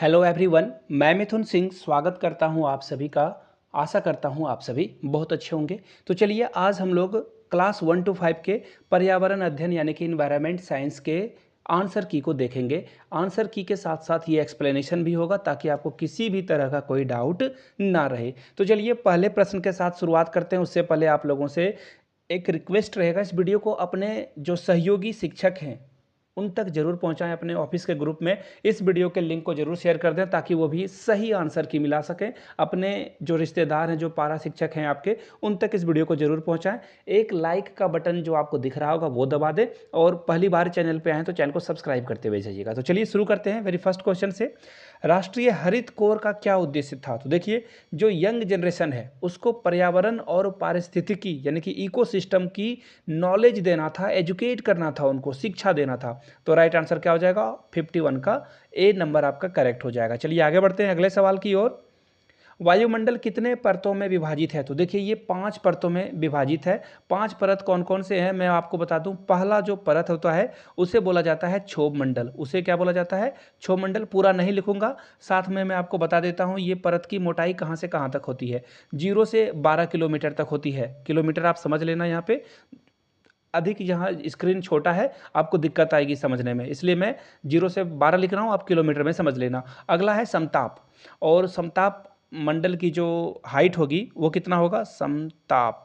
Hello everyone, मैं मिथुन सिंह स्वागत करता हूं आप सभी का। आशा करता हूं आप सभी बहुत अच्छे होंगे। तो चलिए आज हम लोग क्लास 1 to 5 के पर्यावरण अध्ययन यानी कि इन्वायरमेंट साइंस के आंसर की को देखेंगे। आंसर की के साथ साथ ये एक्सप्लेनेशन भी होगा ताकि आपको किसी भी तरह का कोई डाउट ना रहे। तो चलिए पहले प्रश्न के साथ शुरुआत करते हैं। उससे पहले आप लोगों से एक रिक्वेस्ट रहेगा, इस वीडियो को अपने जो सहयोगी शिक्षक हैं उन तक जरूर पहुंचाएं। अपने ऑफिस के ग्रुप में इस वीडियो के लिंक को जरूर शेयर कर दें ताकि वो भी सही आंसर की मिला सकें। अपने जो रिश्तेदार हैं, जो पारा शिक्षक हैं आपके, उन तक इस वीडियो को जरूर पहुंचाएं। एक लाइक का बटन जो आपको दिख रहा होगा वो दबा दें और पहली बार चैनल पे आए तो चैनल को सब्सक्राइब करते हुए जाइएगा। तो चलिए शुरू करते हैं वेरी फर्स्ट क्वेश्चन से। राष्ट्रीय हरित कोर का क्या उद्देश्य था? तो देखिए, जो यंग जनरेशन है उसको पर्यावरण और पारिस्थितिकी यानी कि इकोसिस्टम की नॉलेज देना था, एजुकेट करना था, उनको शिक्षा देना था। तो राइट आंसर क्या हो जाएगा? 51 का ए नंबर आपका करेक्ट हो जाएगा। चलिए आगे बढ़ते हैं अगले सवाल की ओर। वायुमंडल कितने परतों में विभाजित है? तो देखिए ये 5 परतों में विभाजित है। 5 परत कौन कौन से हैं मैं आपको बता दूं। पहला जो परत होता है उसे बोला जाता है क्षोभ मंडल। उसे क्या बोला जाता है? क्षोभ मंडल। पूरा नहीं लिखूंगा, साथ में मैं आपको बता देता हूं ये परत की मोटाई कहां से कहां तक होती है। 0 से 12 किलोमीटर तक होती है। किलोमीटर आप समझ लेना, यहाँ पे अधिक यहाँ स्क्रीन छोटा है आपको दिक्कत आएगी समझने में, इसलिए मैं 0 से 12 लिख रहा हूँ, आप किलोमीटर में समझ लेना। अगला है समताप, और समताप मंडल की जो हाइट होगी वो कितना होगा? समताप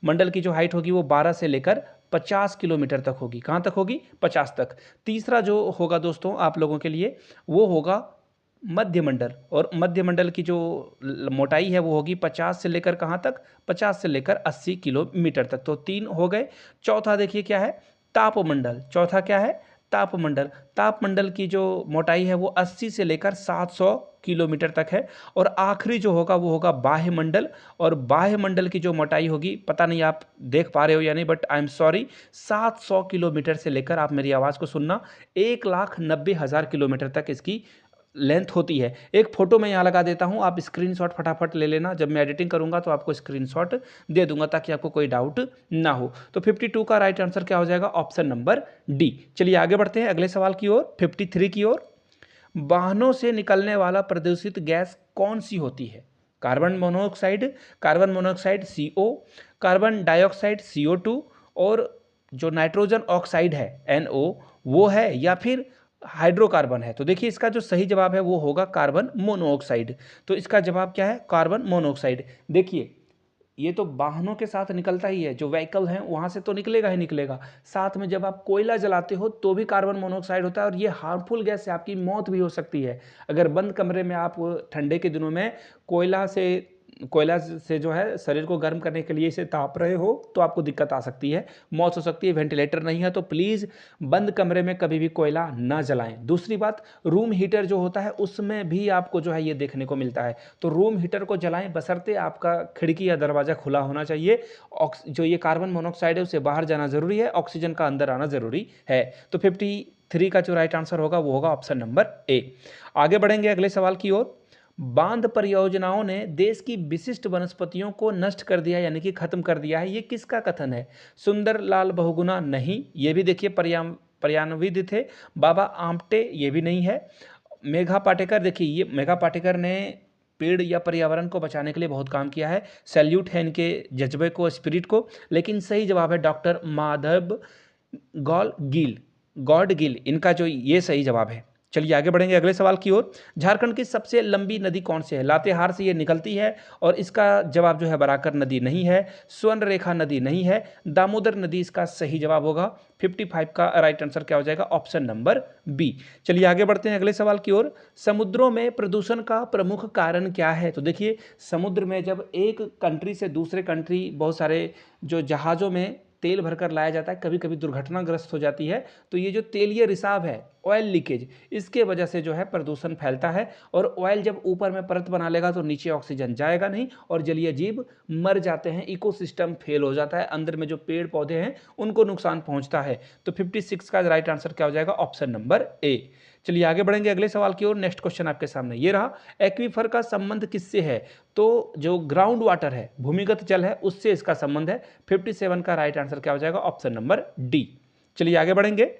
मंडल की जो हाइट होगी वो 12 से लेकर 50 किलोमीटर तक होगी। कहाँ तक होगी? 50 तक। तीसरा जो होगा दोस्तों आप लोगों के लिए वो होगा मध्यमंडल, और मध्यमंडल की जो मोटाई है वो होगी 50 से लेकर कहाँ तक? 50 से लेकर 80 किलोमीटर तक। तो 3 हो गए। चौथा देखिए क्या है? तापमंडल। चौथा क्या है? तापमंडल। तापमंडल की जो मोटाई है वो 80 से लेकर 700 किलोमीटर तक है। और आखिरी जो होगा वो होगा बाह्यमंडल, और बाह्यमंडल की जो मोटाई होगी, पता नहीं आप देख पा रहे हो या नहीं, but I am sorry, 700 kilometre से लेकर, आप मेरी आवाज़ को सुनना, 1,90,000 किलोमीटर तक इसकी लेंथ होती है। एक फोटो मैं यहाँ लगा देता हूँ, आप स्क्रीनशॉट फटाफट ले लेना। जब मैं एडिटिंग करूँगा तो आपको स्क्रीनशॉट दे दूंगा ताकि आपको कोई डाउट ना हो। तो 52 का राइट आंसर क्या हो जाएगा? Option number D. चलिए आगे बढ़ते हैं अगले सवाल की ओर, 53 की ओर। वाहनों से निकलने वाला प्रदूषित गैस कौन सी होती है? Carbon monoxide, carbon monoxide CO, carbon dioxide CO2, और जो नाइट्रोजन ऑक्साइड है NO वो है, या फिर हाइड्रोकार्बन है? तो देखिए इसका जो सही जवाब है वो होगा कार्बन मोनोऑक्साइड। तो इसका जवाब क्या है? Carbon monoxide. देखिए ये तो वाहनों के साथ निकलता ही है, जो व्हीकल हैं वहां से तो निकलेगा ही निकलेगा। साथ में जब आप कोयला जलाते हो तो भी कार्बन मोनोऑक्साइड होता है, और ये हार्मफुल गैस से आपकी मौत भी हो सकती है। अगर बंद कमरे में आप ठंडे के दिनों में कोयला से जो है शरीर को गर्म करने के लिए इसे ताप रहे हो तो आपको दिक्कत आ सकती है, मौत हो सकती है। वेंटिलेटर नहीं है तो प्लीज़ बंद कमरे में कभी भी कोयला ना जलाएं। दूसरी बात, रूम हीटर जो होता है उसमें भी आपको जो है ये देखने को मिलता है, तो रूम हीटर को जलाएं, बशर्ते आपका खिड़की या दरवाज़ा खुला होना चाहिए। जो ये कार्बन मोनोऑक्साइड है उसे बाहर जाना ज़रूरी है, ऑक्सीजन का अंदर आना ज़रूरी है। तो 53 का जो राइट आंसर होगा वो होगा ऑप्शन नंबर ए। आगे बढ़ेंगे अगले सवाल की ओर। बांध परियोजनाओं ने देश की विशिष्ट वनस्पतियों को नष्ट कर दिया यानी कि खत्म कर दिया है, ये किसका कथन है? सुंदरलाल बहुगुणा नहीं, ये भी देखिए पर्यानविद थे। बाबा आमटे, ये भी नहीं है। मेघा पाटेकर, देखिए ये मेघा पाटेकर ने पेड़ या पर्यावरण को बचाने के लिए बहुत काम किया है, सैल्यूट है इनके जज्बे को, स्पिरिट को। लेकिन सही जवाब है डॉक्टर माधव गॉड गिल, इनका जो ये सही जवाब है। चलिए आगे बढ़ेंगे अगले सवाल की ओर। झारखंड की सबसे लंबी नदी कौन सी है? लातेहार से ये निकलती है, और इसका जवाब जो है बराकर नदी नहीं है, स्वर्ण रेखा नदी नहीं है, दामोदर नदी इसका सही जवाब होगा। 55 का राइट आंसर क्या हो जाएगा? Option number B. चलिए आगे बढ़ते हैं अगले सवाल की ओर। समुद्रों में प्रदूषण का प्रमुख कारण क्या है? तो देखिए समुद्र में जब एक कंट्री से दूसरे कंट्री बहुत सारे जो जहाज़ों में तेल भरकर लाया जाता है, कभी कभी दुर्घटनाग्रस्त हो जाती है, तो ये जो तेलीय रिसाव है, ऑयल लीकेज, इसके वजह से जो है प्रदूषण फैलता है। और ऑयल जब ऊपर में परत बना लेगा तो नीचे ऑक्सीजन जाएगा नहीं और जलीय जीव मर जाते हैं, इकोसिस्टम फेल हो जाता है, अंदर में जो पेड़ पौधे हैं उनको नुकसान पहुंचता है। तो 56 का राइट आंसर क्या हो जाएगा? Option number A. चलिए आगे बढ़ेंगे अगले सवाल की ओर। नेक्स्ट क्वेश्चन आपके सामने ये रहा। एक्वीफर का संबंध किससे है? तो जो ग्राउंड वाटर है, भूमिगत जल है, उससे इसका संबंध है। 57 का राइट आंसर क्या हो जाएगा? Option number D. चलिए आगे बढ़ेंगे।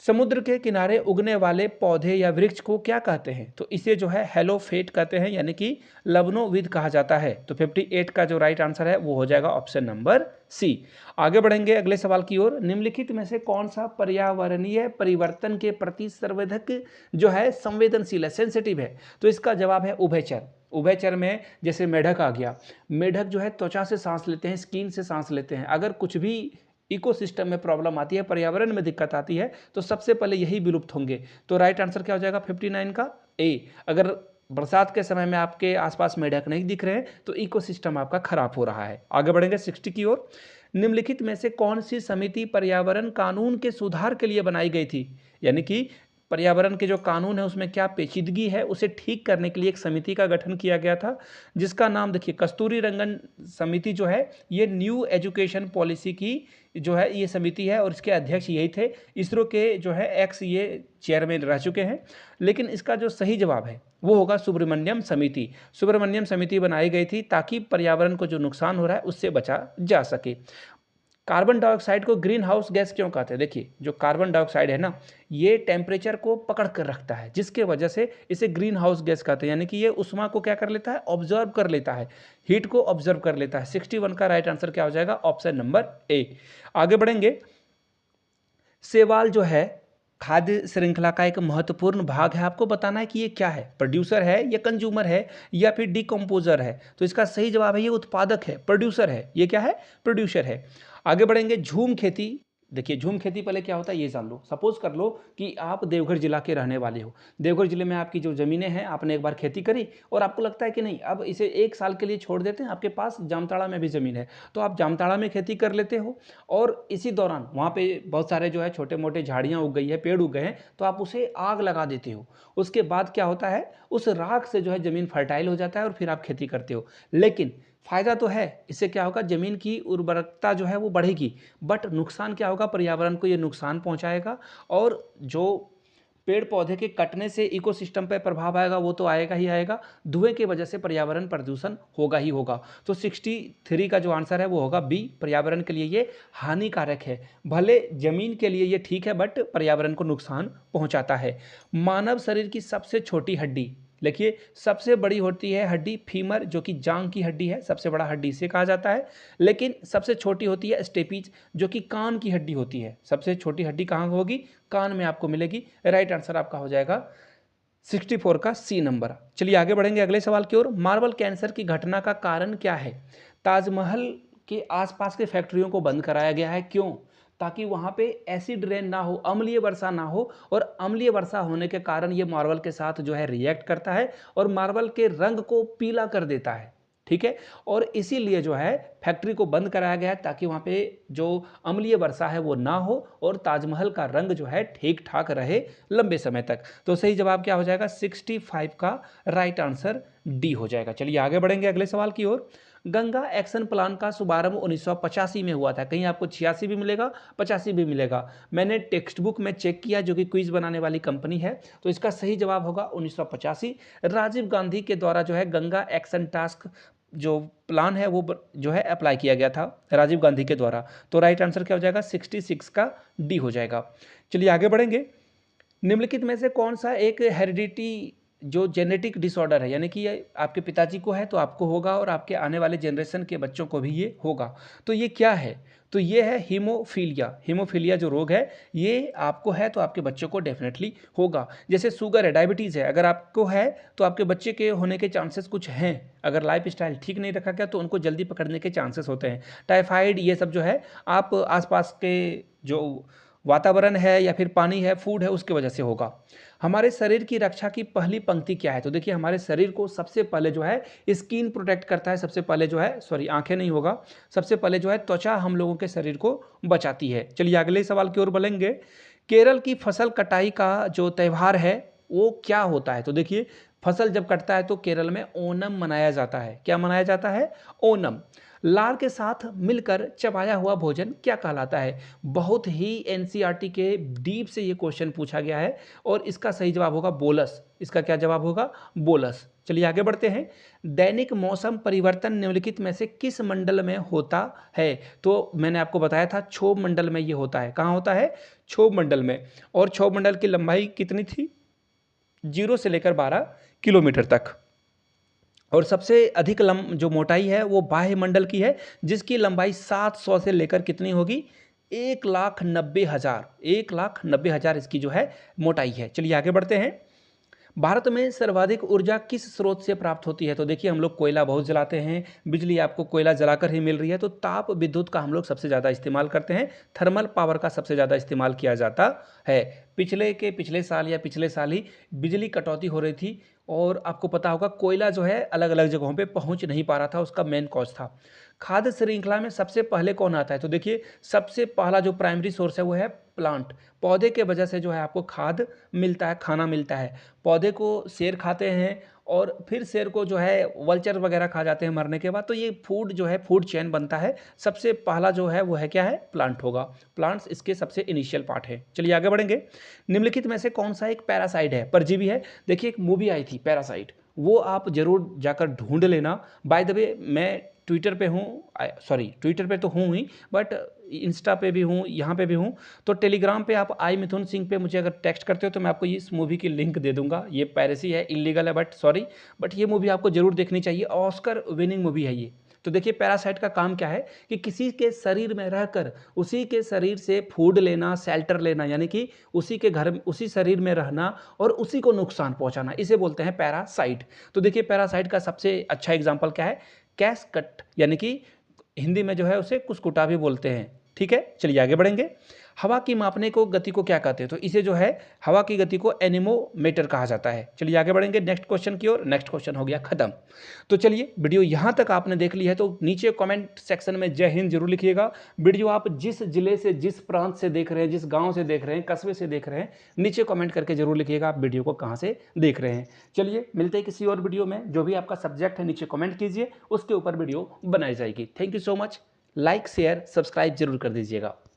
समुद्र के किनारे उगने वाले पौधे या वृक्ष को क्या कहते हैं? तो इसे जो है हेलोफेट कहते हैं, यानी कि लवणोविद कहा जाता है। तो 58 का जो राइट आंसर है वो हो जाएगा ऑप्शन नंबर सी। आगे बढ़ेंगे अगले सवाल की ओर। निम्नलिखित में से कौन सा पर्यावरणीय परिवर्तन के प्रति संवेदक जो है संवेदनशील है, सेंसिटिव है? तो इसका जवाब है उभयचर। उभयचर में जैसे मेढक आ गया, मेढक जो है त्वचा से सांस लेते हैं, स्किन से सांस लेते हैं। अगर कुछ भी इकोसिस्टम में प्रॉब्लम आती है, पर्यावरण में दिक्कत आती है, तो सबसे पहले यही विलुप्त होंगे। तो राइट आंसर क्या हो जाएगा 59 का ए। अगर बरसात के समय में आपके आसपास मेढक नहीं दिख रहे हैं तो इकोसिस्टम आपका खराब हो रहा है। आगे बढ़ेंगे 60 की ओर। निम्नलिखित में से कौन सी समिति पर्यावरण कानून के सुधार के लिए बनाई गई थी? यानी कि पर्यावरण के जो कानून है उसमें क्या पेचीदगी है उसे ठीक करने के लिए एक समिति का गठन किया गया था, जिसका नाम देखिए कस्तूरी रंगन समिति जो है ये न्यू एजुकेशन पॉलिसी की जो है ये समिति है और इसके अध्यक्ष यही थे। इसरो के जो है एक्स ये चेयरमैन रह चुके हैं। लेकिन इसका जो सही जवाब है वो होगा सुब्रमण्यम समिति। सुब्रमण्यम समिति बनाई गई थी ताकि पर्यावरण को जो नुकसान हो रहा है उससे बचा जा सके। कार्बन डाइऑक्साइड को ग्रीन हाउस गैस क्यों कहते हैं? देखिए जो कार्बन डाइऑक्साइड है ना ये टेम्परेचर को पकड़ कर रखता है, जिसके वजह से इसे ग्रीन हाउस गैस कहते हैं। यानी कि ये उष्मा को क्या कर लेता है, ऑब्जर्व कर लेता है, हीट को ऑब्जर्व कर लेता है। 61 का राइट आंसर क्या हो जाएगा, ऑप्शन नंबर ए। आगे बढ़ेंगे। शैवाल जो है खाद्य श्रृंखला का एक महत्वपूर्ण भाग है। आपको बताना है कि ये क्या है, प्रोड्यूसर है या कंज्यूमर है या फिर डिकम्पोजर है? तो इसका सही जवाब है ये उत्पादक है, प्रोड्यूसर है। ये क्या है, प्रोड्यूसर है। आगे बढ़ेंगे। झूम खेती। देखिए झूम खेती पहले क्या होता है ये जान लो। सपोज कर लो कि आप देवघर जिला के रहने वाले हो। देवघर जिले में आपकी जो ज़मीनें हैं आपने एक बार खेती करी और आपको लगता है कि नहीं अब इसे 1 साल के लिए छोड़ देते हैं। आपके पास जामताड़ा में भी ज़मीन है तो आप जामताड़ा में खेती कर लेते हो और इसी दौरान वहाँ पे बहुत सारे जो है छोटे मोटे झाड़ियाँ उग गई है, पेड़ उग गए हैं, तो आप उसे आग लगा देते हो। उसके बाद क्या होता है, उस राख से जो है ज़मीन फर्टाइल हो जाता है और फिर आप खेती करते हो। लेकिन फायदा तो है, इससे क्या होगा, जमीन की उर्वरकता जो है वो बढ़ेगी। बट नुकसान क्या होगा, पर्यावरण को ये नुकसान पहुंचाएगा और जो पेड़ पौधे के कटने से इकोसिस्टम पर प्रभाव आएगा वो तो आएगा ही आएगा। धुएं की वजह से पर्यावरण प्रदूषण होगा ही होगा। तो 63 का जो आंसर है वो होगा बी। पर्यावरण के लिए ये हानिकारक है। भले जमीन के लिए ये ठीक है बट पर्यावरण को नुकसान पहुंचाता है। मानव शरीर की सबसे छोटी हड्डी, देखिए सबसे बड़ी होती है हड्डी फीमर जो कि जांग की हड्डी है, सबसे बड़ा हड्डी इसे कहा जाता है। लेकिन सबसे छोटी होती है स्टेपीज जो कि कान की हड्डी होती है। सबसे छोटी हड्डी कहाँ होगी, कान में आपको मिलेगी। राइट आंसर आपका हो जाएगा 64 का सी नंबर। चलिए आगे बढ़ेंगे अगले सवाल की ओर। मार्बल कैंसर की घटना का कारण क्या है? ताजमहल के आसपास के फैक्ट्रियों को बंद कराया गया है, क्यों? ताकि वहाँ पे एसिड रेन ना हो, अम्लीय वर्षा ना हो, और अम्लीय वर्षा होने के कारण ये मार्बल के साथ जो है रिएक्ट करता है और मार्बल के रंग को पीला कर देता है। ठीक है, और इसीलिए जो है फैक्ट्री को बंद कराया गया है ताकि वहाँ पे जो अम्लीय वर्षा है वो ना हो और ताजमहल का रंग जो है ठीक ठाक रहे लंबे समय तक। तो सही जवाब क्या हो जाएगा, 65 का राइट आंसर डी हो जाएगा। चलिए आगे बढ़ेंगे अगले सवाल की ओर। गंगा एक्शन प्लान का शुभारंभ 1985 में हुआ था। कहीं आपको 86 भी मिलेगा, 85 भी मिलेगा। मैंने टेक्स्ट बुक में चेक किया जो कि क्विज बनाने वाली कंपनी है, तो इसका सही जवाब होगा 1985। राजीव गांधी के द्वारा जो है गंगा एक्शन टास्क जो प्लान है वो जो है अप्लाई किया गया था राजीव गांधी के द्वारा। तो राइट आंसर क्या हो जाएगा, 66 का डी हो जाएगा। चलिए आगे बढ़ेंगे। निम्नलिखित में से कौन सा एक हेरिडिटी जो जेनेटिक डिसऑर्डर है, यानी कि ये आपके पिताजी को है तो आपको होगा और आपके आने वाले जनरेशन के बच्चों को भी ये होगा, तो ये क्या है? तो ये है हीमोफीलिया। हीमोफीलिया जो रोग है ये आपको है तो आपके बच्चों को डेफिनेटली होगा। जैसे शुगर है, डायबिटीज़ है, अगर आपको है तो आपके बच्चे के होने के चांसेस कुछ हैं। अगर लाइफ स्टाइल ठीक नहीं रखा गया तो उनको जल्दी पकड़ने के चांसेस होते हैं। टाइफाइड ये सब जो है आप आसपास के जो वातावरण है या फिर पानी है, फूड है, उसकी वजह से होगा। हमारे शरीर की रक्षा की पहली पंक्ति क्या है? तो देखिए हमारे शरीर को सबसे पहले जो है स्किन प्रोटेक्ट करता है। सबसे पहले जो है आंखें नहीं होगा, सबसे पहले जो है त्वचा हम लोगों के शरीर को बचाती है। चलिए अगले सवाल की ओर बढ़ेंगे। केरल की फसल कटाई का जो त्यौहार है वो क्या होता है? तो देखिए फसल जब कटता है तो केरल में ओनम मनाया जाता है। क्या मनाया जाता है? ओनम। लार के साथ मिलकर चबाया हुआ भोजन क्या कहलाता है? बहुत ही एनसीईआरटी के डीप से ये क्वेश्चन पूछा गया है और इसका सही जवाब होगा बोलस। इसका क्या जवाब होगा? बोलस। चलिए आगे बढ़ते हैं। दैनिक मौसम परिवर्तन निम्नलिखित में से किस मंडल में होता है? तो मैंने आपको बताया था क्षोभ मंडल में ये होता है। कहाँ होता है? क्षोभ मंडल में। और क्षोभ मंडल की लंबाई कितनी थी? 0 से लेकर 12 किलोमीटर तक। और सबसे अधिक जो मोटाई है वो बाह्य मंडल की है, जिसकी लंबाई 700 से लेकर कितनी होगी? 1,90,000। 1,90,000 इसकी जो है मोटाई है। चलिए आगे बढ़ते हैं। भारत में सर्वाधिक ऊर्जा किस स्रोत से प्राप्त होती है? तो देखिए हम लोग कोयला बहुत जलाते हैं, बिजली आपको कोयला जलाकर ही मिल रही है, तो ताप विद्युत का हम लोग सबसे ज़्यादा इस्तेमाल करते हैं, थर्मल पावर का सबसे ज़्यादा इस्तेमाल किया जाता है। पिछले साल या पिछले साल ही बिजली कटौती हो रही थी और आपको पता होगा कोयला जो है अलग अलग जगहों पे पहुंच नहीं पा रहा था, उसका मेन कॉज था। खाद्य श्रृंखला में सबसे पहले कौन आता है? तो देखिए सबसे पहला जो प्राइमरी सोर्स है वो है प्लांट। पौधे के वजह से जो है आपको खाद मिलता है, खाना मिलता है। पौधे को शेर खाते हैं और फिर शेर को जो है वल्चर वगैरह खा जाते हैं मरने के बाद, तो ये फूड जो है फूड चेन बनता है। सबसे पहला जो है वो है क्या है? प्लांट होगा। प्लांट्स इसके सबसे इनिशियल पार्ट है। चलिए आगे बढ़ेंगे। निम्नलिखित में से कौन सा एक पैरासाइट है, परजीवी है? देखिए एक मूवी आई थी पैरासाइट, वो आप जरूर जाकर ढूंढ लेना। बाय द वे मैं ट्विटर पे हूँ, सॉरी ट्विटर पे तो हूँ ही, बट इंस्टा पे भी हूँ, यहाँ पे भी हूँ। तो टेलीग्राम पे आप आई मिथुन सिंह पे मुझे अगर टेक्स्ट करते हो तो मैं आपको इस मूवी की लिंक दे दूंगा। ये पायरेसी है, इलीगल है, बट सॉरी, बट ये मूवी आपको जरूर देखनी चाहिए। ऑस्कर विनिंग मूवी है ये। तो देखिए पैरासाइट का काम क्या है कि किसी के शरीर में रहकर उसी के शरीर से फूड लेना, शेल्टर लेना, यानी कि उसी के घर, उसी शरीर में रहना और उसी को नुकसान पहुंचाना, इसे बोलते हैं पैरासाइट। तो देखिए पैरासाइट का सबसे अच्छा एग्जाम्पल क्या है? कैसकट, यानी कि हिंदी में जो है उसे कुसकुटा भी बोलते हैं। ठीक है, चलिए आगे बढ़ेंगे। हवा की मापने को गति को क्या कहते हैं? तो इसे जो है हवा की गति को एनीमोमीटर कहा जाता है। चलिए आगे बढ़ेंगे नेक्स्ट क्वेश्चन की ओर। नेक्स्ट क्वेश्चन हो गया खत्म। तो चलिए वीडियो यहाँ तक आपने देख ली है तो नीचे कमेंट सेक्शन में जय हिंद जरूर लिखिएगा। वीडियो आप जिस जिले से, जिस प्रांत से देख रहे हैं, जिस गाँव से देख रहे हैं, कस्बे से देख रहे हैं, नीचे कमेंट करके जरूर लिखिएगा आप वीडियो को कहाँ से देख रहे हैं। चलिए मिलते हैं किसी और वीडियो में। जो भी आपका सब्जेक्ट है नीचे कमेंट कीजिए, उसके ऊपर वीडियो बनाई जाएगी। Thank you so much. Like share subscribe जरूर कर दीजिएगा।